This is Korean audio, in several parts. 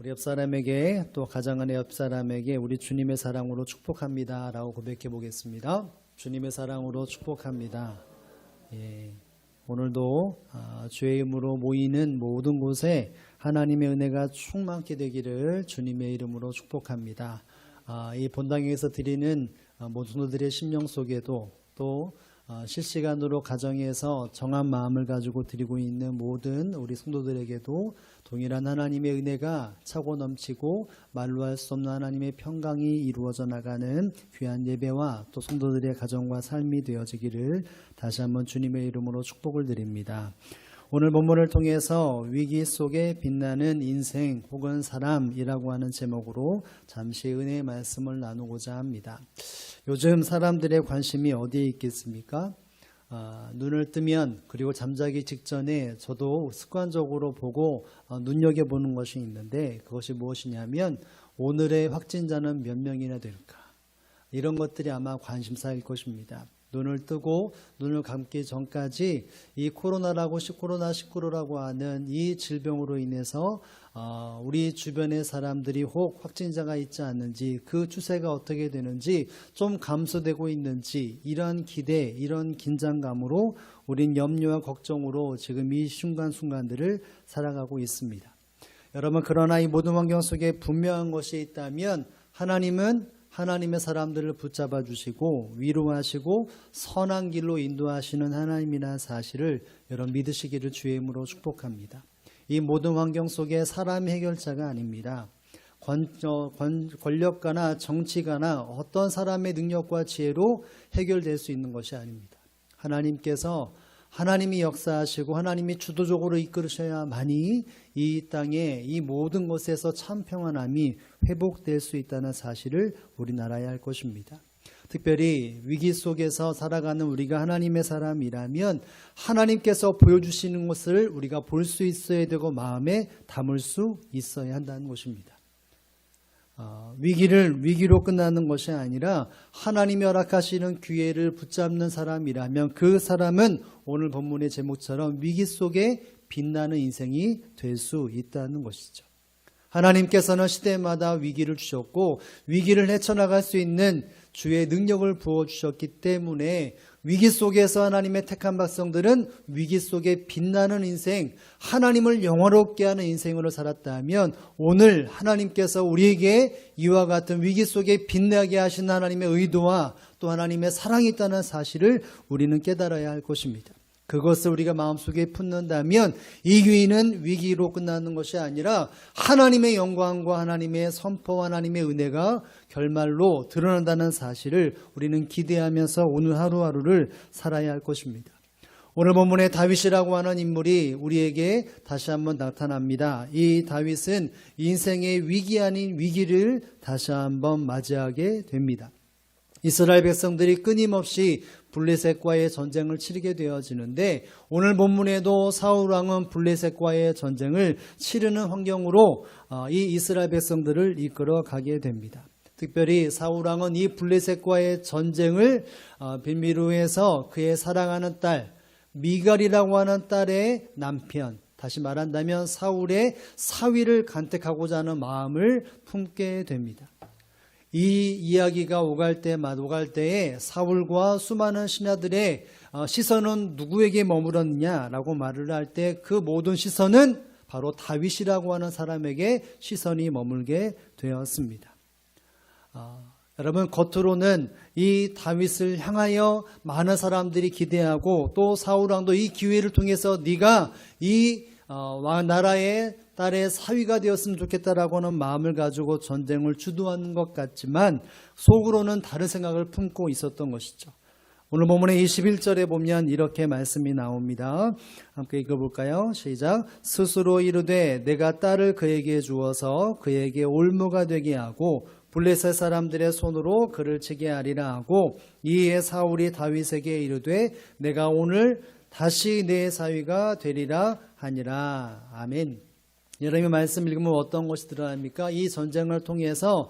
우리 옆 사람에게 또 가장 안에 옆 사람에게 우리 주님의 사랑으로 축복합니다 라고 고백해 보겠습니다. 주님의 사랑으로 축복합니다. 오늘도 주의 이름으로 모이는 모든 곳에 하나님의 은혜가 충만케 되기를 주님의 이름으로 축복합니다. 이 본당에서 드리는 모든 분들의 심령 속에도 또 실시간으로 가정에서 정한 마음을 가지고 드리고 있는 모든 우리 성도들에게도 동일한 하나님의 은혜가 차고 넘치고 말로 할 수 없는 하나님의 평강이 이루어져 나가는 귀한 예배와 또 성도들의 가정과 삶이 되어지기를 다시 한번 주님의 이름으로 축복을 드립니다. 오늘 본문을 통해서 위기 속에 빛나는 인생 혹은 사람이라고 하는 제목으로 잠시 은혜의 말씀을 나누고자 합니다. 요즘 사람들의 관심이 어디에 있겠습니까? 눈을 뜨면 그리고 잠자기 직전에 저도 습관적으로 보고 눈여겨보는 것이 있는데 그것이 무엇이냐면 오늘의 확진자는 몇 명이나 될까? 이런 것들이 아마 관심사일 것입니다. 눈을 뜨고 눈을 감기 전까지 이 코로나19라고 하는 이 질병으로 인해서 우리 주변의 사람들이 혹 확진자가 있지 않는지 그 추세가 어떻게 되는지 좀 감소되고 있는지 이런 기대, 이런 긴장감으로 우린 염려와 걱정으로 지금 이 순간순간들을 살아가고 있습니다. 여러분, 그러나 이 모든 환경 속에 분명한 것이 있다면 하나님은 하나님의 사람들을 붙잡아 주시고 위로하시고 선한 길로 인도하시는 하나님이라는 사실을 여러분 믿으시기를 주의 이름으로 축복합니다. 이 모든 환경 속에 사람이 해결자가 아닙니다. 권력가나 정치가나 어떤 사람의 능력과 지혜로 해결될 수 있는 것이 아닙니다. 하나님이 역사하시고 하나님이 주도적으로 이끌으셔야만이 이 땅에 이 모든 곳에서 참 평안함이 회복될 수 있다는 사실을 우리나라에 알 것입니다. 특별히 위기 속에서 살아가는 우리가 하나님의 사람이라면 하나님께서 보여주시는 것을 우리가 볼 수 있어야 되고 마음에 담을 수 있어야 한다는 것입니다. 위기로 끝나는 것이 아니라 하나님이 허락하시는 기회를 붙잡는 사람이라면 그 사람은 오늘 본문의 제목처럼 위기 속에 빛나는 인생이 될 수 있다는 것이죠. 하나님께서는 시대마다 위기를 주셨고 위기를 헤쳐나갈 수 있는 주의 능력을 부어주셨기 때문에 위기 속에서 하나님의 택한 백성들은 위기 속에 빛나는 인생, 하나님을 영화롭게 하는 인생으로 살았다면 오늘 하나님께서 우리에게 이와 같은 위기 속에 빛나게 하신 하나님의 의도와 또 하나님의 사랑이 있다는 사실을 우리는 깨달아야 할 것입니다. 그것을 우리가 마음속에 품는다면 이 위기는 위기로 끝나는 것이 아니라 하나님의 영광과 하나님의 선포와 하나님의 은혜가 결말로 드러난다는 사실을 우리는 기대하면서 오늘 하루하루를 살아야 할 것입니다. 오늘 본문의 다윗이라고 하는 인물이 우리에게 다시 한번 나타납니다. 이 다윗은 인생의 위기 아닌 위기를 다시 한번 맞이하게 됩니다. 이스라엘 백성들이 끊임없이 블레셋과의 전쟁을 치르게 되어지는데 오늘 본문에도 사울 왕은 블레셋과의 전쟁을 치르는 환경으로 이 이스라엘 백성들을 이끌어 가게 됩니다. 특별히 사울 왕은 이 블레셋과의 전쟁을 빌미로 해서 그의 사랑하는 딸 미갈이라고 하는 딸의 남편, 다시 말한다면 사울의 사위를 간택하고자 하는 마음을 품게 됩니다. 이 이야기가 오갈 때에 사울과 수많은 신하들의 시선은 누구에게 머물렀느냐라고 말을 할 때 그 모든 시선은 바로 다윗이라고 하는 사람에게 시선이 머물게 되었습니다. 여러분, 겉으로는 이 다윗을 향하여 많은 사람들이 기대하고 또 사울 왕도 이 기회를 통해서 네가 이 나라의 딸의 사위가 되었으면 좋겠다라고 하는 마음을 가지고 전쟁을 주도하는 것 같지만 속으로는 다른 생각을 품고 있었던 것이죠. 오늘 본문의 21절에 보면 이렇게 말씀이 나옵니다. 함께 읽어볼까요? 시작. 스스로 이르되 내가 딸을 그에게 주어서 그에게 올무가 되게 하고 블레셋 사람들의 손으로 그를 치게 하리라 하고 이에 사울이 다윗에게 이르되 내가 오늘 다시 내 사위가 되리라 하니라. 아멘. 여러분이 말씀 읽으면 어떤 것이 드러납니까? 이 전쟁을 통해서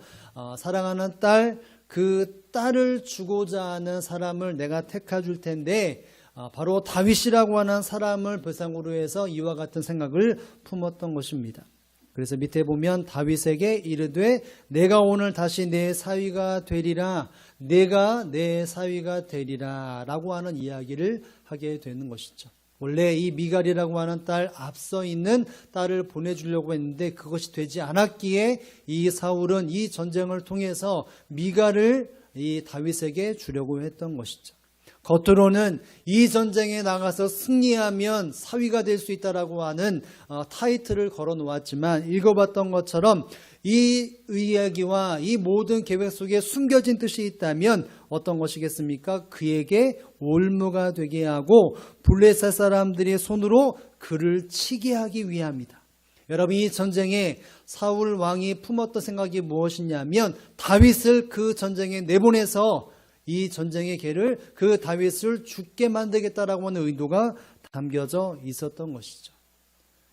사랑하는 딸, 그 딸을 주고자 하는 사람을 내가 택해줄 텐데 바로 다윗이라고 하는 사람을 배상으로 해서 이와 같은 생각을 품었던 것입니다. 그래서 밑에 보면 다윗에게 이르되 내가 오늘 다시 내 사위가 되리라, 내가 내 사위가 되리라 라고 하는 이야기를 하게 되는 것이죠. 원래 이 미갈이라고 하는 딸, 앞서 있는 딸을 보내주려고 했는데 그것이 되지 않았기에 이 사울은 이 전쟁을 통해서 미갈을 이 다윗에게 주려고 했던 것이죠. 겉으로는 이 전쟁에 나가서 승리하면 사위가 될 수 있다라고 하는 타이틀을 걸어 놓았지만, 읽어봤던 것처럼 이 이야기와 이 모든 계획 속에 숨겨진 뜻이 있다면 어떤 것이겠습니까? 그에게 올무가 되게 하고 블레셋 사람들의 손으로 그를 치게 하기 위함이다. 여러분, 이 전쟁에 사울 왕이 품었던 생각이 무엇이냐면 다윗을 그 전쟁에 내보내서 이 전쟁의 계를, 그 다윗을 죽게 만들겠다라고 하는 의도가 담겨져 있었던 것이죠.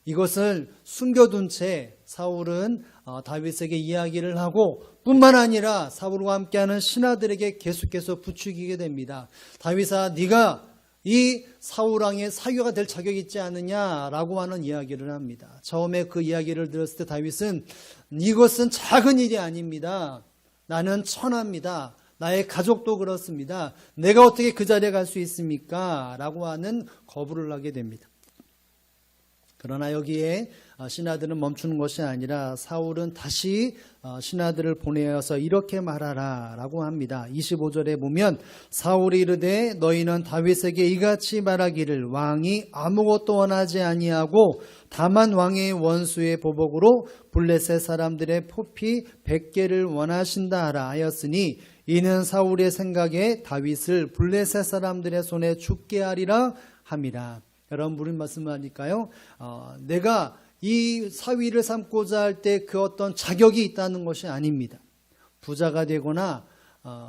이것을 숨겨둔 채 사울은 다윗에게 이야기를 하고 뿐만 아니라 사울과 함께하는 신하들에게 계속해서 부추기게 됩니다. 다윗아, 네가 이 사울 왕의 사위가 될 자격이 있지 않느냐라고 하는 이야기를 합니다. 처음에 그 이야기를 들었을 때 다윗은 이것은 작은 일이 아닙니다. 나는 천하입니다. 나의 가족도 그렇습니다. 내가 어떻게 그 자리에 갈 수 있습니까? 라고 하는 거부를 하게 됩니다. 그러나 여기에 신하들은 멈추는 것이 아니라 사울은 다시 신하들을 보내어서 이렇게 말하라 라고 합니다. 25절에 보면 사울이 이르되 너희는 다윗에게 이같이 말하기를 왕이 아무것도 원하지 아니하고 다만 왕의 원수의 보복으로 블레셋 사람들의 포피 100개를 원하신다 하라 하였으니 이는 사울의 생각에 다윗을 블레셋 사람들의 손에 죽게 하리라 함이라. 여러분, 무슨 말씀을 하니까요? 내가 이 사위를 삼고자 할 때 그 어떤 자격이 있다는 것이 아닙니다. 부자가 되거나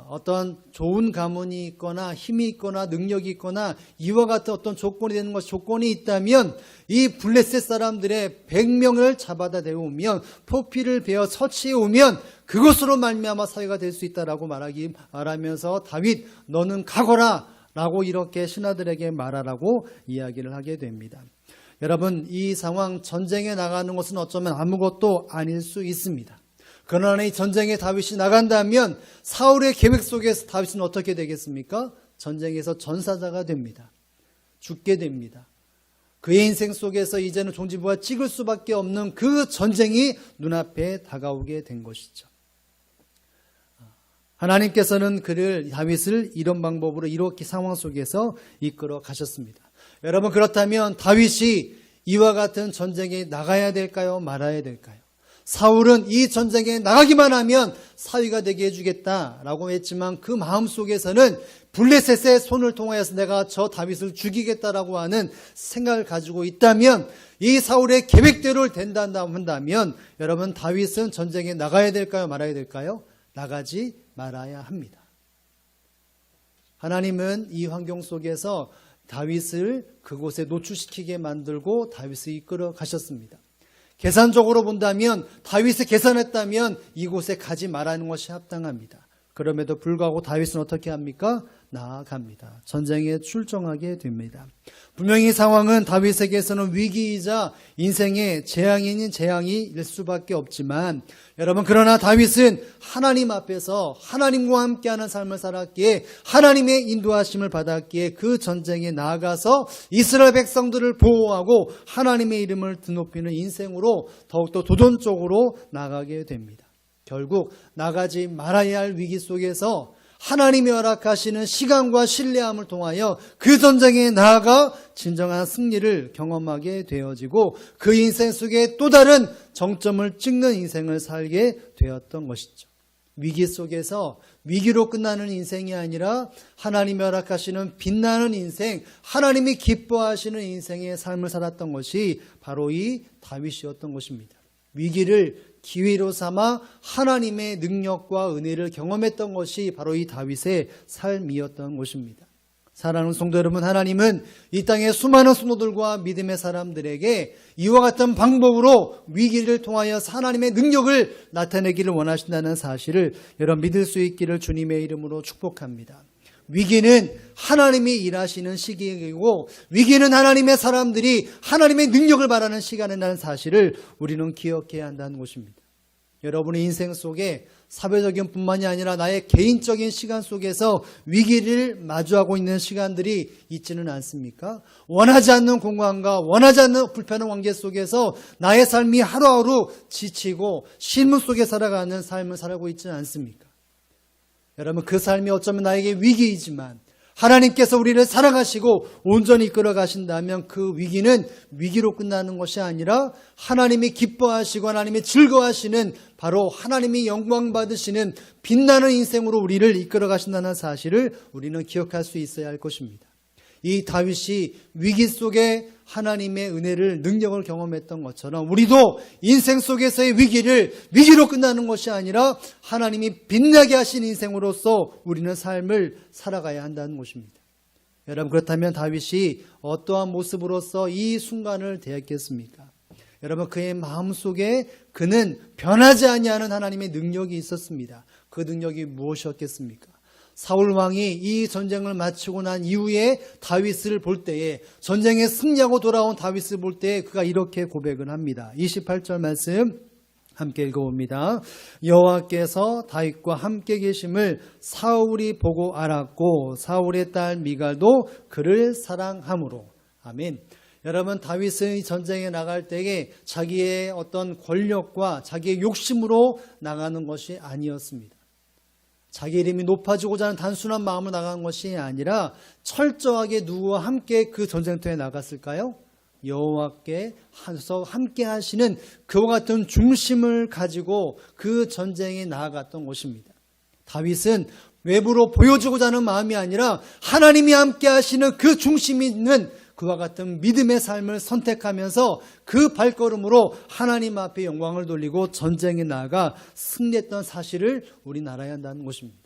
어떤 좋은 가문이 있거나 힘이 있거나 능력이 있거나 이와 같은 어떤 조건이 되는 것, 조건이 있다면 이 블레셋 사람들의 100명을 잡아다 대오면 포피를 베어 처치해 오면 그것으로 말미암아 사위가 될 수 있다라고 말하면서 다윗 너는 가거라 라고 이렇게 신하들에게 말하라고 이야기를 하게 됩니다. 여러분, 이 상황, 전쟁에 나가는 것은 어쩌면 아무것도 아닐 수 있습니다. 그러나 이 전쟁에 다윗이 나간다면 사울의 계획 속에서 다윗은 어떻게 되겠습니까? 전쟁에서 전사자가 됩니다. 죽게 됩니다. 그의 인생 속에서 이제는 종지부가 찍을 수밖에 없는 그 전쟁이 눈앞에 다가오게 된 것이죠. 하나님께서는 다윗을 이런 방법으로 이렇게 상황 속에서 이끌어 가셨습니다. 여러분, 그렇다면 다윗이 이와 같은 전쟁에 나가야 될까요? 말아야 될까요? 사울은 이 전쟁에 나가기만 하면 사위가 되게 해주겠다라고 했지만 그 마음속에서는 블레셋의 손을 통하여서 내가 저 다윗을 죽이겠다라고 하는 생각을 가지고 있다면, 이 사울의 계획대로 된다면 여러분, 다윗은 전쟁에 나가야 될까요? 말아야 될까요? 나가지 말아야 합니다. 하나님은 이 환경 속에서 다윗을 그곳에 노출시키게 만들고 다윗을 이끌어 가셨습니다. 계산적으로 본다면 다윗이 계산했다면 이곳에 가지 말라는 것이 합당합니다. 그럼에도 불구하고 다윗은 어떻게 합니까? 나아갑니다. 전쟁에 출정하게 됩니다. 분명히 이 상황은 다윗에게서는 위기이자 인생의 재앙일 수밖에 없지만, 여러분, 그러나 다윗은 하나님 앞에서 하나님과 함께하는 삶을 살았기에, 하나님의 인도하심을 받았기에 그 전쟁에 나아가서 이스라엘 백성들을 보호하고 하나님의 이름을 드높이는 인생으로 더욱더 도전적으로 나가게 됩니다. 결국 나가지 말아야 할 위기 속에서 하나님이 허락하시는 시간과 신뢰함을 통하여 그 전쟁에 나아가 진정한 승리를 경험하게 되어지고 그 인생 속에 또 다른 정점을 찍는 인생을 살게 되었던 것이죠. 위기 속에서 위기로 끝나는 인생이 아니라 하나님이 허락하시는 빛나는 인생, 하나님이 기뻐하시는 인생의 삶을 살았던 것이 바로 이 다윗이었던 것입니다. 위기를 기회로 삼아 하나님의 능력과 은혜를 경험했던 것이 바로 이 다윗의 삶이었던 것입니다. 사랑하는 성도 여러분, 하나님은 이 땅의 수많은 성도들과 믿음의 사람들에게 이와 같은 방법으로 위기를 통하여 하나님의 능력을 나타내기를 원하신다는 사실을 여러분 믿을 수 있기를 주님의 이름으로 축복합니다. 위기는 하나님이 일하시는 시기이고 위기는 하나님의 사람들이 하나님의 능력을 바라는 시간이라는 사실을 우리는 기억해야 한다는 것입니다. 여러분의 인생 속에 사회적인 뿐만이 아니라 나의 개인적인 시간 속에서 위기를 마주하고 있는 시간들이 있지는 않습니까? 원하지 않는 공간과 원하지 않는 불편한 관계 속에서 나의 삶이 하루하루 지치고 실무 속에 살아가는 삶을 살아가고 있지는 않습니까? 여러분, 그 삶이 어쩌면 나에게 위기이지만 하나님께서 우리를 사랑하시고 온전히 이끌어 가신다면 그 위기는 위기로 끝나는 것이 아니라 하나님이 기뻐하시고 하나님이 즐거워하시는 바로 하나님이 영광 받으시는 빛나는 인생으로 우리를 이끌어 가신다는 사실을 우리는 기억할 수 있어야 할 것입니다. 이 다윗이 위기 속에 하나님의 은혜를, 능력을 경험했던 것처럼 우리도 인생 속에서의 위기를 위기로 끝나는 것이 아니라 하나님이 빛나게 하신 인생으로서 우리는 삶을 살아가야 한다는 것입니다. 여러분, 그렇다면 다윗이 어떠한 모습으로서 이 순간을 대했겠습니까? 여러분, 그의 마음속에 그는 변하지 아니하는 하나님의 능력이 있었습니다. 그 능력이 무엇이었겠습니까? 사울 왕이 이 전쟁을 마치고 난 이후에 다윗을 볼 때에, 전쟁에 승리하고 돌아온 다윗을 볼 때에 그가 이렇게 고백을 합니다. 28절 말씀 함께 읽어봅니다. 여호와께서 다윗과 함께 계심을 사울이 보고 알았고 사울의 딸 미갈도 그를 사랑함으로. 아멘. 여러분, 다윗은 전쟁에 나갈 때에 자기의 어떤 권력과 자기의 욕심으로 나가는 것이 아니었습니다. 자기 이름이 높아지고자 하는 단순한 마음으로 나간 것이 아니라 철저하게 누구와 함께 그 전쟁터에 나갔을까요? 여호와께서 함께 하시는 그와 같은 중심을 가지고 그 전쟁에 나아갔던 것입니다. 다윗은 외부로 보여주고자 하는 마음이 아니라 하나님이 함께 하시는 그 중심이 있는 그와 같은 믿음의 삶을 선택하면서 그 발걸음으로 하나님 앞에 영광을 돌리고 전쟁에 나아가 승리했던 사실을 우리는 알아야 한다는 것입니다.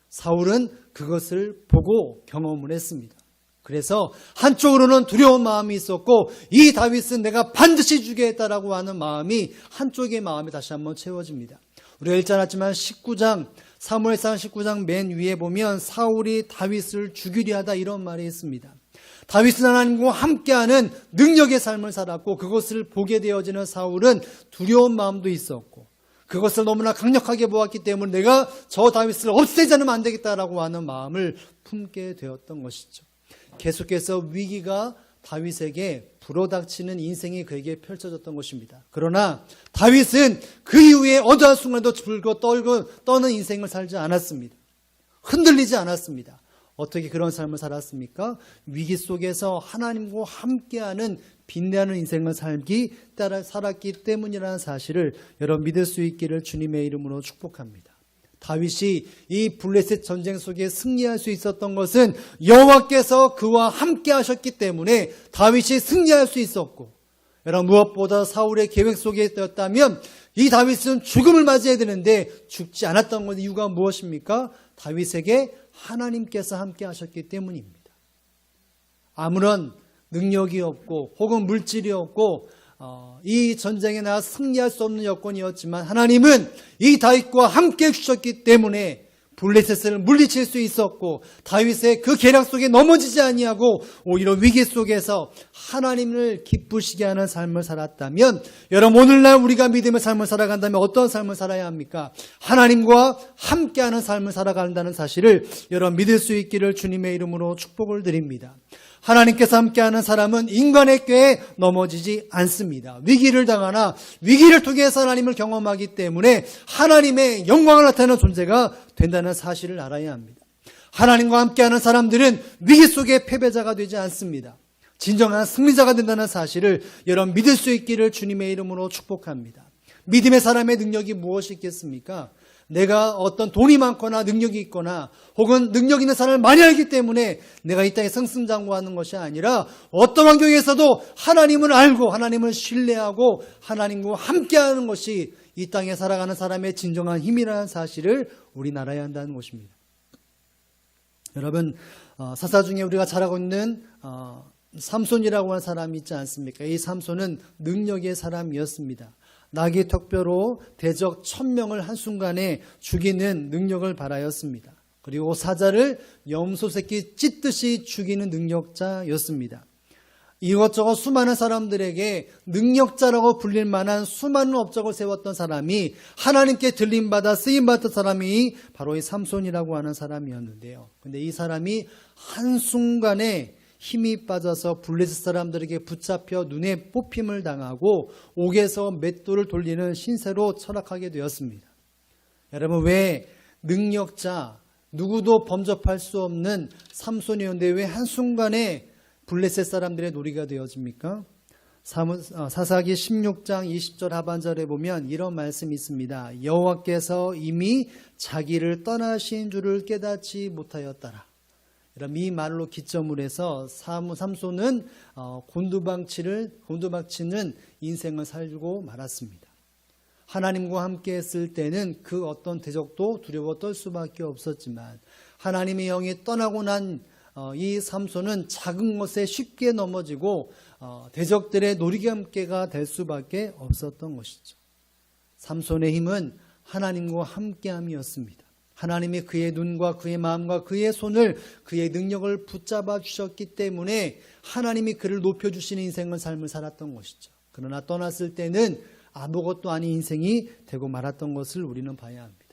사울은 그것을 보고 경험을 했습니다. 그래서 한쪽으로는 두려운 마음이 있었고 이 다윗은 내가 반드시 죽여야겠다라고 하는 마음이 한쪽의 마음이 다시 한번 채워집니다. 우리가 읽지 않았지만 19장 사무엘상 19장 맨 위에 보면 사울이 다윗을 죽이려 하다 이런 말이 있습니다. 다윗은 하나님과 함께하는 능력의 삶을 살았고 그것을 보게 되어지는 사울은 두려운 마음도 있었고 그것을 너무나 강력하게 보았기 때문에 내가 저 다윗을 없애지 않으면 안 되겠다라고 하는 마음을 품게 되었던 것이죠. 계속해서 위기가 다윗에게 불어닥치는 인생이 그에게 펼쳐졌던 것입니다. 그러나 다윗은 그 이후에 어떠한 순간도 불고 떠는 인생을 살지 않았습니다. 흔들리지 않았습니다. 어떻게 그런 삶을 살았습니까? 위기 속에서 하나님과 함께하는 빛나는 인생을 살았기 때문이라는 사실을 여러분 믿을 수 있기를 주님의 이름으로 축복합니다. 다윗이 이 블레셋 전쟁 속에 승리할 수 있었던 것은 여호와께서 그와 함께 하셨기 때문에 다윗이 승리할 수 있었고, 여러분 무엇보다 사울의 계획 속에 있었다면 이 다윗은 죽음을 맞이해야 되는데 죽지 않았던 것 이유가 무엇입니까? 다윗에게 하나님께서 함께 하셨기 때문입니다. 아무런 능력이 없고 혹은 물질이 없고 이 전쟁에 나가 승리할 수 없는 여건이었지만 하나님은 이 다윗과 함께 해주셨기 때문에 블레셋을 물리칠 수 있었고 다윗의 그 계략 속에 넘어지지 아니하고 오히려 위기 속에서 하나님을 기쁘시게 하는 삶을 살았다면, 여러분 오늘날 우리가 믿음의 삶을 살아간다면 어떤 삶을 살아야 합니까? 하나님과 함께하는 삶을 살아간다는 사실을 여러분 믿을 수 있기를 주님의 이름으로 축복을 드립니다. 하나님께서 함께하는 사람은 인간의 꾀에 넘어지지 않습니다. 위기를 당하나 위기를 통해서 하나님을 경험하기 때문에 하나님의 영광을 나타내는 존재가 된다는 사실을 알아야 합니다. 하나님과 함께하는 사람들은 위기 속에 패배자가 되지 않습니다. 진정한 승리자가 된다는 사실을 여러분 믿을 수 있기를 주님의 이름으로 축복합니다. 믿음의 사람의 능력이 무엇이 있겠습니까? 내가 어떤 돈이 많거나 능력이 있거나 혹은 능력 있는 사람을 많이 알기 때문에 내가 이 땅에 승승장구하는 것이 아니라 어떤 환경에서도 하나님을 알고 하나님을 신뢰하고 하나님과 함께하는 것이 이 땅에 살아가는 사람의 진정한 힘이라는 사실을 우리는 알아야 한다는 것입니다. 여러분 사사 중에 우리가 잘 알고 있는 삼손이라고 하는 사람이 있지 않습니까? 이 삼손은 능력의 사람이었습니다. 나귀 턱뼈로 대적 1000명을 한순간에 죽이는 능력을 발하였습니다. 그리고 사자를 염소 새끼 찢듯이 죽이는 능력자였습니다. 이것저것 수많은 사람들에게 능력자라고 불릴 만한 수많은 업적을 세웠던 사람이 하나님께 들림받아 쓰임받던 사람이 바로 이 삼손이라고 하는 사람이었는데요. 근데 이 사람이 한순간에 힘이 빠져서 블레셋 사람들에게 붙잡혀 눈에 뽑힘을 당하고 옥에서 맷돌을 돌리는 신세로 철학하게 되었습니다. 여러분, 왜 능력자, 누구도 범접할 수 없는 삼손이었는데 왜 한순간에 블레셋 사람들의 놀이가 되어집니까? 사사기 16장 20절 하반절에 보면 이런 말씀이 있습니다. 여호와께서 이미 자기를 떠나신 줄을 깨닫지 못하였더라. 이 말로 기점을 해서 삼손은 곤두박치는 인생을 살고 말았습니다. 하나님과 함께 했을 때는 그 어떤 대적도 두려워 떨 수밖에 없었지만 하나님의 영이 떠나고 난 이 삼손은 작은 것에 쉽게 넘어지고 대적들의 놀이감개가 될 수밖에 없었던 것이죠. 삼손의 힘은 하나님과 함께함이었습니다. 하나님이 그의 눈과 그의 마음과 그의 손을, 그의 능력을 붙잡아 주셨기 때문에 하나님이 그를 높여주시는 인생을 삶을 살았던 것이죠. 그러나 떠났을 때는 아무것도 아닌 인생이 되고 말았던 것을 우리는 봐야 합니다.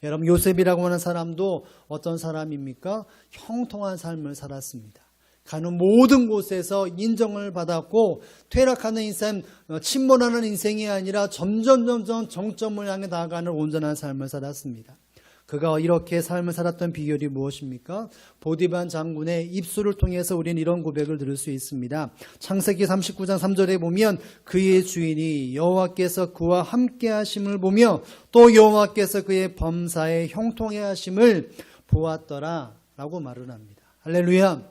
여러분, 요셉이라고 하는 사람도 어떤 사람입니까? 형통한 삶을 살았습니다. 가는 모든 곳에서 인정을 받았고 퇴락하는 인생, 침몰하는 인생이 아니라 점점 정점을 향해 나아가는 온전한 삶을 살았습니다. 그가 이렇게 삶을 살았던 비결이 무엇입니까? 보디반 장군의 입술을 통해서 우리는 이런 고백을 들을 수 있습니다. 창세기 39장 3절에 보면 그의 주인이 여호와께서 그와 함께 하심을 보며 또 여호와께서 그의 범사에 형통해 하심을 보았더라 라고 말을 합니다. 할렐루야.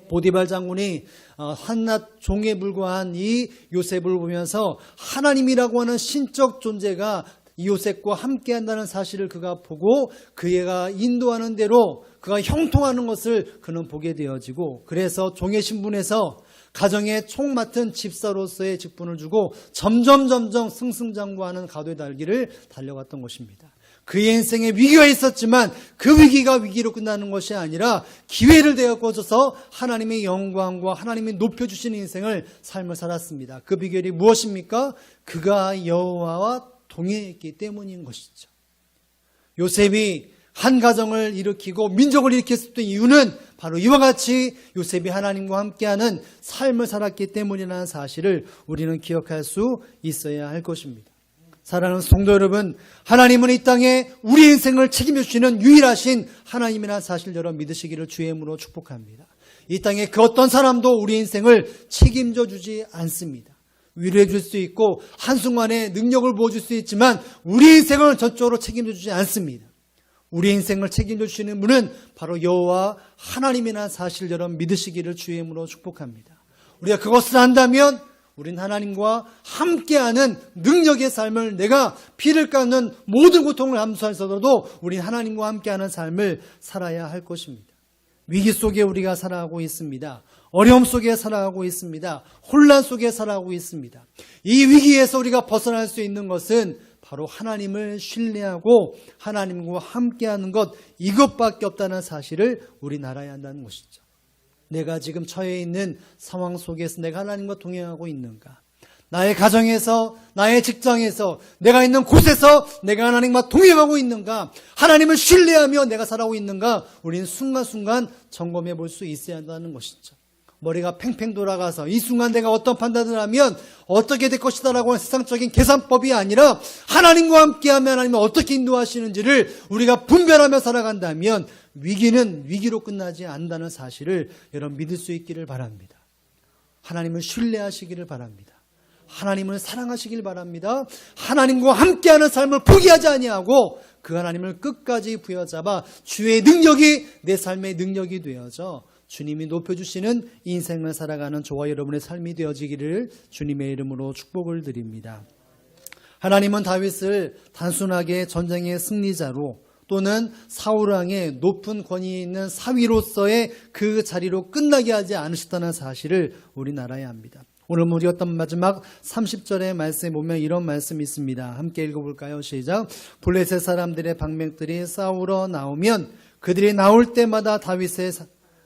보디발 장군이 한낱 종에 불과한 이 요셉을 보면서 하나님이라고 하는 신적 존재가 이 요셉과 함께한다는 사실을 그가 보고 그가 인도하는 대로 그가 형통하는 것을 그는 보게 되어지고 그래서 종의 신분에서 가정의 총 맡은 집사로서의 직분을 주고 점점 승승장구하는 가도의 달기를 달려갔던 것입니다. 그의 인생에 위기가 있었지만 그 위기가 위기로 끝나는 것이 아니라 기회를 되어서 하나님의 영광과 하나님이 높여주시는 인생을 삶을 살았습니다. 그 비결이 무엇입니까? 그가 여호와와 동행했기 때문인 것이죠. 요셉이 한 가정을 일으키고 민족을 일으켰던 이유는 바로 이와 같이 요셉이 하나님과 함께하는 삶을 살았기 때문이라는 사실을 우리는 기억할 수 있어야 할 것입니다. 사랑하는 성도 여러분, 하나님은 이 땅에 우리 인생을 책임져 주시는 유일하신 하나님이라는 사실 여러분 믿으시기를 주의 이름으로 축복합니다. 이 땅에 그 어떤 사람도 우리 인생을 책임져 주지 않습니다. 위로해 줄 수 있고 한순간에 능력을 부어줄 수 있지만 우리 인생을 전적으로 책임져 주지 않습니다. 우리 인생을 책임져 주시는 분은 바로 여호와 하나님이라는 사실 여러분 믿으시기를 주의 이름으로 축복합니다. 우리가 그것을 한다면 우린 하나님과 함께하는 능력의 삶을 내가 피를 깎는 모든 고통을 감수하면서도 우린 하나님과 함께하는 삶을 살아야 할 것입니다. 위기 속에 우리가 살아가고 있습니다. 어려움 속에 살아가고 있습니다. 혼란 속에 살아가고 있습니다. 이 위기에서 우리가 벗어날 수 있는 것은 바로 하나님을 신뢰하고 하나님과 함께하는 것 이것밖에 없다는 사실을 우리 알아야 한다는 것이죠. 내가 지금 처해 있는 상황 속에서 내가 하나님과 동행하고 있는가? 나의 가정에서, 나의 직장에서, 내가 있는 곳에서 내가 하나님과 동행하고 있는가? 하나님을 신뢰하며 내가 살아가고 있는가? 우리는 순간순간 점검해 볼 수 있어야 한다는 것이죠. 머리가 팽팽 돌아가서 이 순간 내가 어떤 판단을 하면 어떻게 될 것이다라고 하는 세상적인 계산법이 아니라 하나님과 함께하면 하나님은 어떻게 인도하시는지를 우리가 분별하며 살아간다면 위기는 위기로 끝나지 않는다는 사실을 여러분 믿을 수 있기를 바랍니다. 하나님을 신뢰하시기를 바랍니다. 하나님을 사랑하시길 바랍니다. 하나님과 함께하는 삶을 포기하지 아니하고 그 하나님을 끝까지 부여잡아 주의 능력이 내 삶의 능력이 되어져 주님이 높여주시는 인생을 살아가는 저와 여러분의 삶이 되어지기를 주님의 이름으로 축복을 드립니다. 하나님은 다윗을 단순하게 전쟁의 승리자로 또는 사울왕의 높은 권위 있는 사위로서의 그 자리로 끝나게 하지 않으셨다는 사실을 우리는 알아야 합니다. 오늘 우리 어떤 마지막 30절의 말씀에 보면 이런 말씀이 있습니다. 함께 읽어볼까요? 시작. 블레셋 사람들의 방백들이 싸우러 나오면 그들이 나올 때마다 다윗의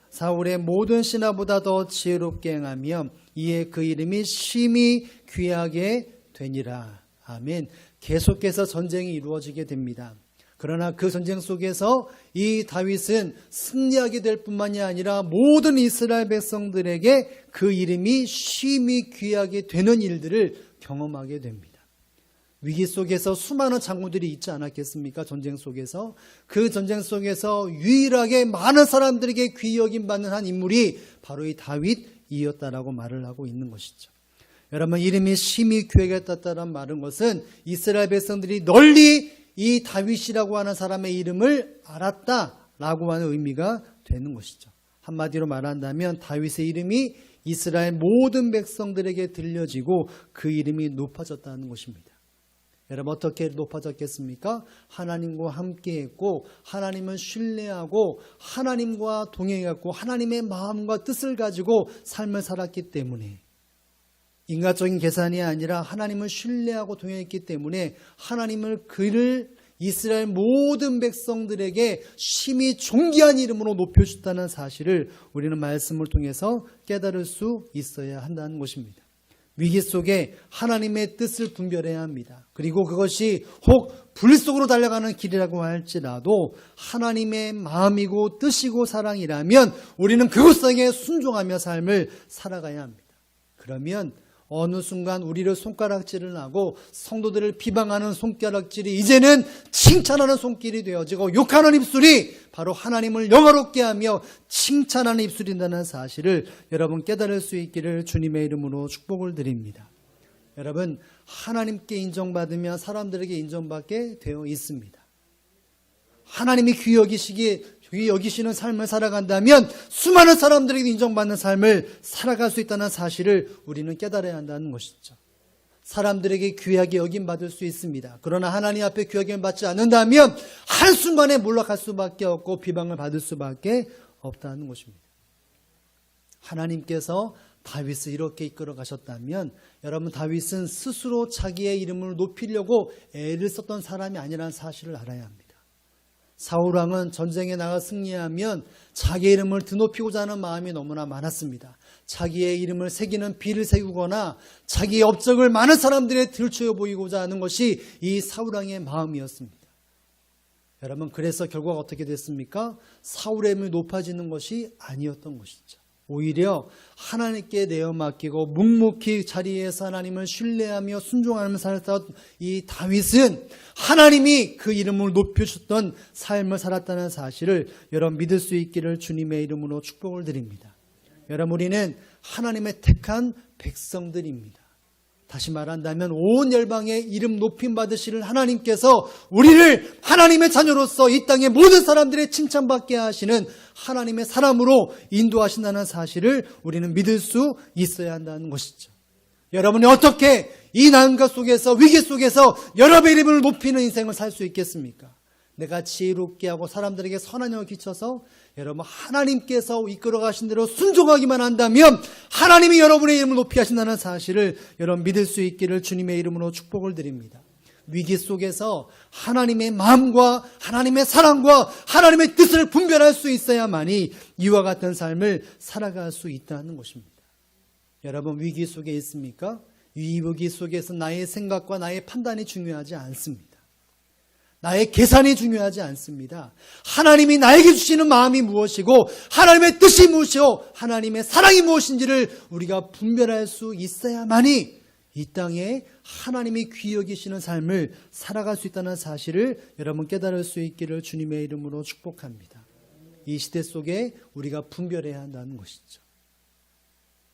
사울의 모든 신하보다 더 지혜롭게 행하며 이에 그 이름이 심히 귀하게 되니라. 아멘. 계속해서 전쟁이 이루어지게 됩니다. 그러나 그 전쟁 속에서 이 다윗은 승리하게 될 뿐만이 아니라 모든 이스라엘 백성들에게 그 이름이 심히 귀하게 되는 일들을 경험하게 됩니다. 위기 속에서 수많은 장군들이 있지 않았겠습니까? 전쟁 속에서. 그 전쟁 속에서 유일하게 많은 사람들에게 귀히 여김받는 한 인물이 바로 이 다윗이었다라고 말을 하고 있는 것이죠. 여러분, 이름이 심히 귀하게 떴다는 말은 것은 이스라엘 백성들이 널리 이 다윗이라고 하는 사람의 이름을 알았다라고 하는 의미가 되는 것이죠. 한마디로 말한다면 다윗의 이름이 이스라엘 모든 백성들에게 들려지고 그 이름이 높아졌다는 것입니다. 여러분, 어떻게 높아졌겠습니까? 하나님과 함께했고 하나님을 신뢰하고 하나님과 동행했고 하나님의 마음과 뜻을 가지고 삶을 살았기 때문에, 인간적인 계산이 아니라 하나님을 신뢰하고 동행했기 때문에 하나님을 그를 이스라엘 모든 백성들에게 심히 존귀한 이름으로 높여주셨다는 사실을 우리는 말씀을 통해서 깨달을 수 있어야 한다는 것입니다. 위기 속에 하나님의 뜻을 분별해야 합니다. 그리고 그것이 혹 불 속으로 달려가는 길이라고 할지라도 하나님의 마음이고 뜻이고 사랑이라면 우리는 그곳에 순종하며 삶을 살아가야 합니다. 그러면 어느 순간 우리를 손가락질을 하고 성도들을 비방하는 손가락질이 이제는 칭찬하는 손길이 되어지고, 욕하는 입술이 바로 하나님을 영화롭게 하며 칭찬하는 입술이라는 사실을 여러분 깨달을 수 있기를 주님의 이름으로 축복을 드립니다. 여러분, 하나님께 인정받으면 사람들에게 인정받게 되어 있습니다. 하나님이 귀히 여기시는 삶을 살아간다면 수많은 사람들에게 인정받는 삶을 살아갈 수 있다는 사실을 우리는 깨달아야 한다는 것이죠. 사람들에게 귀하게 여김받을 수 있습니다. 그러나 하나님 앞에 귀하게 받지 않는다면 한순간에 몰락할 수밖에 없고 비방을 받을 수밖에 없다는 것입니다. 하나님께서 다윗을 이렇게 이끌어 가셨다면 여러분, 다윗은 스스로 자기의 이름을 높이려고 애를 썼던 사람이 아니라는 사실을 알아야 합니다. 사울왕은 전쟁에 나가 승리하면 자기의 이름을 드높이고자 하는 마음이 너무나 많았습니다. 자기의 이름을 새기는 비를 새기거나 자기의 업적을 많은 사람들에 들추어 보이고자 하는 것이 이 사울왕의 마음이었습니다. 여러분, 그래서 결과가 어떻게 됐습니까? 사울의 이름이 높아지는 것이 아니었던 것이죠. 오히려 하나님께 내어 맡기고 묵묵히 자리에서 하나님을 신뢰하며 순종하며 살았던 이 다윗은 하나님이 그 이름을 높여주셨던 삶을 살았다는 사실을 여러분 믿을 수 있기를 주님의 이름으로 축복을 드립니다. 여러분, 우리는 하나님의 택한 백성들입니다. 다시 말한다면 온 열방의 이름 높임 받으시는 하나님께서 우리를 하나님의 자녀로서 이 땅의 모든 사람들의 칭찬받게 하시는 하나님의 사람으로 인도하신다는 사실을 우리는 믿을 수 있어야 한다는 것이죠. 여러분이 어떻게 이 난과 속에서, 위기 속에서 여러분의 이름을 높이는 인생을 살 수 있겠습니까? 내가 지혜롭게 하고 사람들에게 선한 영을 끼쳐서 여러분 하나님께서 이끌어 가신 대로 순종하기만 한다면 하나님이 여러분의 이름을 높이 하신다는 사실을 여러분 믿을 수 있기를 주님의 이름으로 축복을 드립니다. 위기 속에서 하나님의 마음과 하나님의 사랑과 하나님의 뜻을 분별할 수 있어야만이 이와 같은 삶을 살아갈 수 있다는 것입니다. 여러분, 위기 속에 있습니까? 이 위기 속에서 나의 생각과 나의 판단이 중요하지 않습니다. 나의 계산이 중요하지 않습니다. 하나님이 나에게 주시는 마음이 무엇이고 하나님의 뜻이 무엇이고 하나님의 사랑이 무엇인지를 우리가 분별할 수 있어야만이 이 땅에 하나님이 귀히 여기시는 삶을 살아갈 수 있다는 사실을 여러분 깨달을 수 있기를 주님의 이름으로 축복합니다. 이 시대 속에 우리가 분별해야 한다는 것이죠.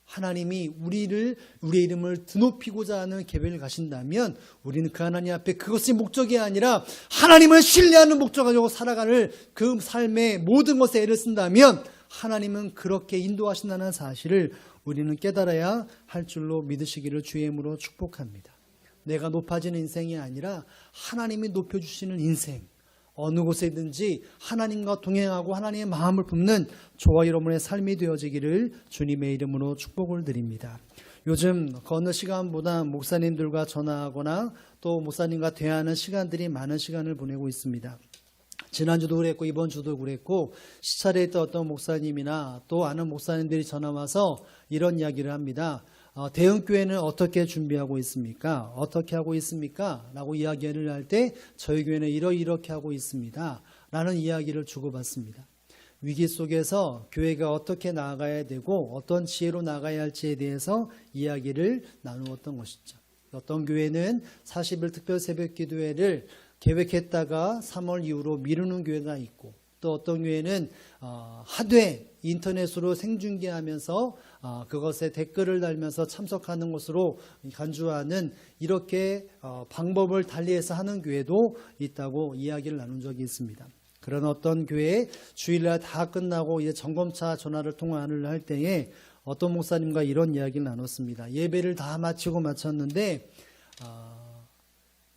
하나님이 우리의 이름을 드높이고자 하는 계획을 가신다면 우리는 그 하나님 앞에 그것이 목적이 아니라 하나님을 신뢰하는 목적을 가지고 살아가는 그 삶의 모든 것에 애를 쓴다면 하나님은 그렇게 인도하신다는 사실을 우리는 깨달아야 할 줄로 믿으시기를 주의 이름으로 축복합니다. 내가 높아지는 인생이 아니라 하나님이 높여주시는 인생, 어느 곳에든지 하나님과 동행하고 하나님의 마음을 품는 저와 여러분의 삶이 되어지기를 주님의 이름으로 축복을 드립니다. 요즘 어느 시간보다 목사님들과 전화하거나 또 목사님과 대화하는 시간들이 많은 시간을 보내고 있습니다. 지난주도 그랬고 이번 주도 그랬고 시찰에 있던 어떤 목사님이나 또 아는 목사님들이 전화 와서 이런 이야기를 합니다. 대형교회는 어떻게 준비하고 있습니까? 어떻게 하고 있습니까? 라고 이야기를 할 때 저희 교회는 이렇게 하고 있습니다. 라는 이야기를 주고받습니다. 위기 속에서 교회가 어떻게 나아가야 되고 어떤 지혜로 나가야 할지에 대해서 이야기를 나누었던 것이죠. 어떤 교회는 40일 특별 새벽 기도회를 계획했다가 3월 이후로 미루는 교회가 있고 또 어떤 교회는 하되 인터넷으로 생중계하면서 그것에 댓글을 달면서 참석하는 것으로 간주하는 이렇게 방법을 달리해서 하는 교회도 있다고 이야기를 나눈 적이 있습니다. 그런 어떤 교회 주일날 다 끝나고 이제 점검차 전화를 통화를 할 때에 어떤 목사님과 이런 이야기를 나눴습니다. 예배를 다 마쳤는데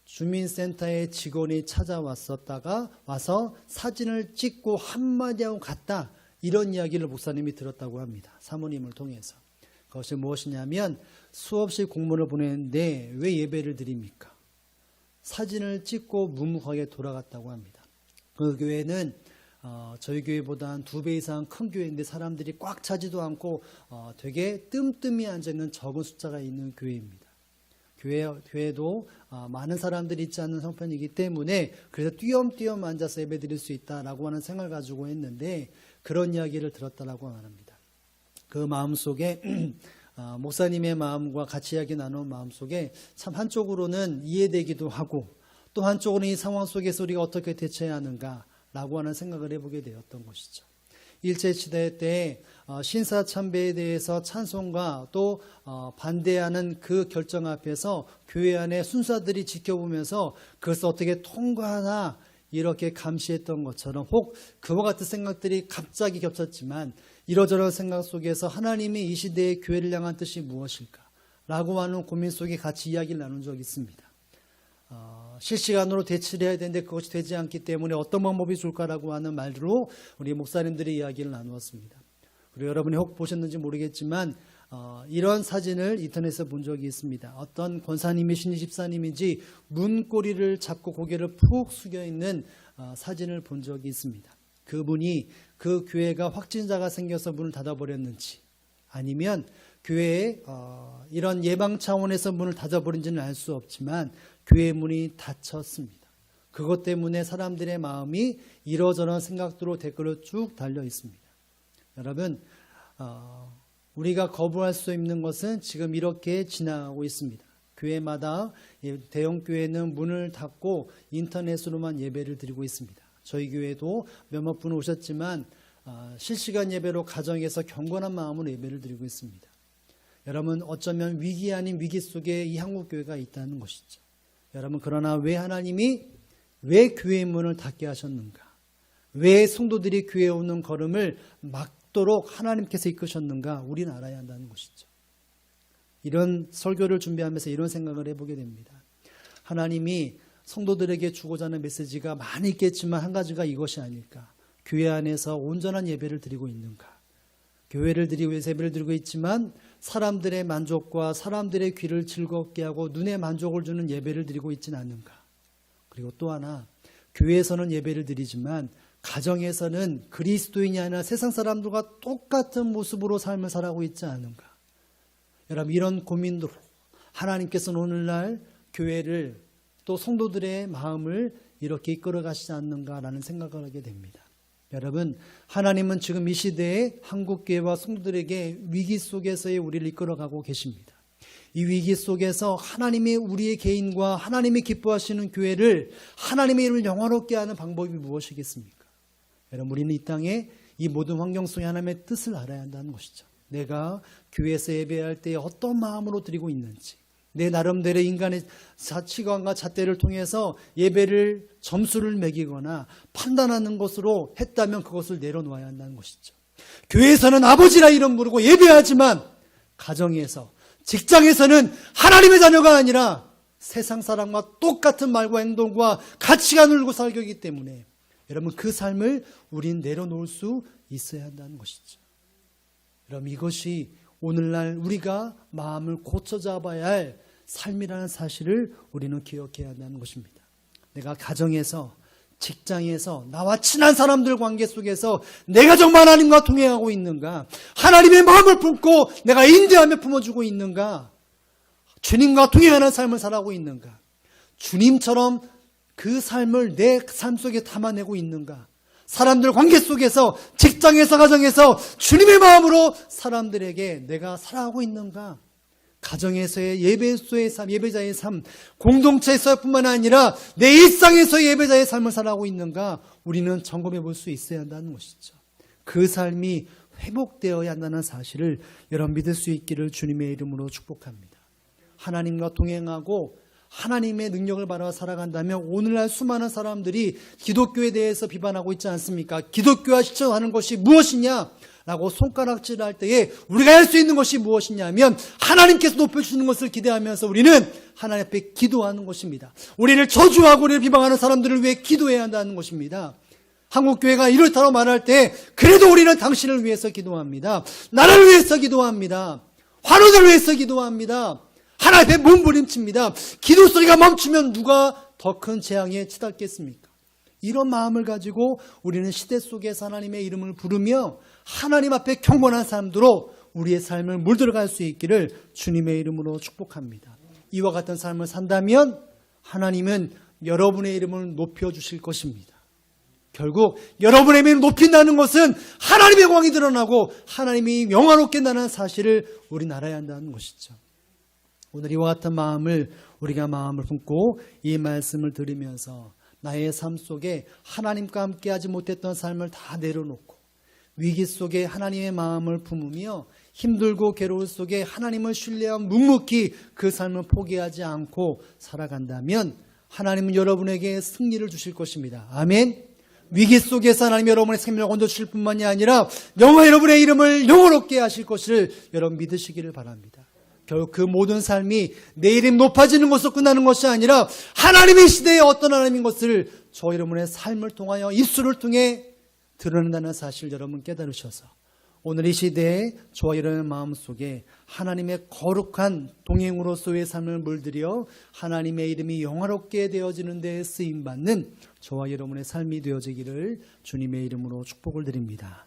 주민센터의 직원이 찾아왔었다가 와서 사진을 찍고 한마디 하고 갔다. 이런 이야기를 목사님이 들었다고 합니다. 사모님을 통해서. 그것이 무엇이냐면 수없이 공문을 보냈는데 왜 예배를 드립니까? 사진을 찍고 묵묵하게 돌아갔다고 합니다. 그 교회는 저희 교회보다 한 2배 이상 큰 교회인데 사람들이 꽉 차지도 않고 되게 뜸뜸이 앉아있는 적은 숫자가 있는 교회입니다. 교회도 많은 사람들이 있지 않는 형편이기 때문에 그래서 띄엄띄엄 앉아서 예배 드릴 수 있다라고 하는 생각을 가지고 했는데 그런 이야기를 들었다라고 말합니다. 그 마음속에 목사님의 마음과 같이 이야기 나눈 마음속에 참 한쪽으로는 이해되기도 하고 또 한쪽으로는 이 상황 속에서 우리가 어떻게 대처해야 하는가라고 하는 생각을 해보게 되었던 것이죠. 일제시대 때 신사참배에 대해서 찬송과 또 반대하는 그 결정 앞에서 교회 안에 순사들이 지켜보면서 그것을 어떻게 통과하나 이렇게 감시했던 것처럼 혹 그와 같은 생각들이 갑자기 겹쳤지만 이러저런 생각 속에서 하나님이 이 시대의 교회를 향한 뜻이 무엇일까? 라고 하는 고민 속에 같이 이야기를 나눈 적이 있습니다. 실시간으로 대치를 해야 되는데 그것이 되지 않기 때문에 어떤 방법이 좋을까라고 하는 말로 우리 목사님들이 이야기를 나누었습니다. 그리고 여러분이 혹 보셨는지 모르겠지만 이런 사진을 인터넷에서 본 적이 있습니다. 어떤 권사님이신지 집사님인지 문고리를 잡고 고개를 푹 숙여 있는 사진을 본 적이 있습니다. 그분이 그 교회가 확진자가 생겨서 문을 닫아버렸는지 아니면 교회에 이런 예방 차원에서 문을 닫아버린지는 알 수 없지만 교회 문이 닫혔습니다. 그것 때문에 사람들의 마음이 이러저런 생각들로 댓글로 쭉 달려 있습니다. 여러분 우리가 거부할 수 있는 것은 지금 이렇게 지나가고 있습니다. 교회마다 대형 교회는 문을 닫고 인터넷으로만 예배를 드리고 있습니다. 저희 교회도 몇몇 분 오셨지만 실시간 예배로 가정에서 경건한 마음으로 예배를 드리고 있습니다. 여러분 어쩌면 위기 아닌 위기 속에 이 한국교회가 있다는 것이죠. 여러분 그러나 왜 하나님이 왜 교회의 문을 닫게 하셨는가? 왜 성도들이 교회에 오는 걸음을 막도록 하나님께서 이끄셨는가? 우리는 알아야 한다는 것이죠. 이런 설교를 준비하면서 이런 생각을 해보게 됩니다. 하나님이 성도들에게 주고자 하는 메시지가 많이 있겠지만 한 가지가 이것이 아닐까? 교회 안에서 온전한 예배를 드리고 있는가? 교회를 드리고 예배를 드리고 있지만 사람들의 만족과 사람들의 귀를 즐겁게 하고 눈에 만족을 주는 예배를 드리고 있지는 않는가? 그리고 또 하나 교회에서는 예배를 드리지만 가정에서는 그리스도인이 아니라 세상 사람들과 똑같은 모습으로 삶을 살아가고 있지 않은가? 여러분 이런 고민으로 하나님께서는 오늘날 교회를 또 성도들의 마음을 이렇게 이끌어 가시지 않는가라는 생각을 하게 됩니다. 여러분 하나님은 지금 이 시대에 한국교회와 성도들에게 위기 속에서의 우리를 이끌어가고 계십니다. 이 위기 속에서 하나님이 우리의 개인과 하나님이 기뻐하시는 교회를 하나님의 이름을 영화롭게 하는 방법이 무엇이겠습니까? 여러분 우리는 이 땅에 이 모든 환경 속에 하나님의 뜻을 알아야 한다는 것이죠. 내가 교회에서 예배할 때 어떤 마음으로 드리고 있는지 내 나름대로 인간의 가치관과 잣대를 통해서 예배를 점수를 매기거나 판단하는 것으로 했다면 그것을 내려놓아야 한다는 것이죠. 교회에서는 아버지라 이름 부르고 예배하지만 가정에서 직장에서는 하나님의 자녀가 아니라 세상 사람과 똑같은 말과 행동과 가치관을 들고 살고 있기 때문에 여러분 그 삶을 우리는 내려놓을 수 있어야 한다는 것이죠. 여러분 이것이 오늘날 우리가 마음을 고쳐 잡아야 할 삶이라는 사실을 우리는 기억해야 한다는 것입니다. 내가 가정에서 직장에서 나와 친한 사람들 관계 속에서 내가 정말 하나님과 동행하고 있는가? 하나님의 마음을 품고 내가 인내하며 품어주고 있는가? 주님과 동행하는 삶을 살아가고 있는가? 주님처럼 그 삶을 내 삶 속에 담아내고 있는가? 사람들 관계 속에서, 직장에서, 가정에서 주님의 마음으로 사람들에게 내가 살아가고 있는가? 가정에서의 예배소의 삶, 예배자의 삶, 공동체에서뿐만 아니라 내 일상에서의 예배자의 삶을 살아가고 있는가? 우리는 점검해 볼 수 있어야 한다는 것이죠. 그 삶이 회복되어야 한다는 사실을 여러분 믿을 수 있기를 주님의 이름으로 축복합니다. 하나님과 동행하고 하나님의 능력을 바라 살아간다면 오늘날 수많은 사람들이 기독교에 대해서 비판하고 있지 않습니까? 기독교가 실천하는 것이 무엇이냐? 라고 손가락질할 때에 우리가 할 수 있는 것이 무엇이냐면 하나님께서 높여주시는 것을 기대하면서 우리는 하나님 앞에 기도하는 것입니다. 우리를 저주하고 우리를 비방하는 사람들을 위해 기도해야 한다는 것입니다. 한국교회가 이렇다고 말할 때 그래도 우리는 당신을 위해서 기도합니다. 나를 위해서 기도합니다. 환우들을 위해서 기도합니다. 하나님 앞에 몸부림칩니다. 기도 소리가 멈추면 누가 더 큰 재앙에 치닫겠습니까? 이런 마음을 가지고 우리는 시대 속에서 하나님의 이름을 부르며 하나님 앞에 경건한 삶으로 우리의 삶을 물들어갈 수 있기를 주님의 이름으로 축복합니다. 이와 같은 삶을 산다면 하나님은 여러분의 이름을 높여주실 것입니다. 결국 여러분의 이름을 높인다는 것은 하나님의 광이 드러나고 하나님이 영화롭게 나는 사실을 우리 알아야 한다는 것이죠. 오늘 이와 같은 마음을 우리가 마음을 품고 이 말씀을 들으면서 나의 삶 속에 하나님과 함께하지 못했던 삶을 다 내려놓고 위기 속에 하나님의 마음을 품으며 힘들고 괴로울 속에 하나님을 신뢰하고 묵묵히 그 삶을 포기하지 않고 살아간다면 하나님은 여러분에게 승리를 주실 것입니다. 아멘. 위기 속에서 하나님 여러분의 생명을 건져주실 뿐만이 아니라 여러분의 이름을 영원롭게 하실 것을 여러분 믿으시기를 바랍니다. 결국 그 모든 삶이 내 이름 높아지는 것으로 끝나는 것이 아니라 하나님의 시대에 어떤 하나님인 것을 저 여러분의 삶을 통하여 입술을 통해 드러낸다는 사실 여러분 깨달으셔서 오늘 이 시대에 저와 여러분의 마음속에 하나님의 거룩한 동행으로서의 삶을 물들여 하나님의 이름이 영화롭게 되어지는 데 쓰임받는 저와 여러분의 삶이 되어지기를 주님의 이름으로 축복을 드립니다.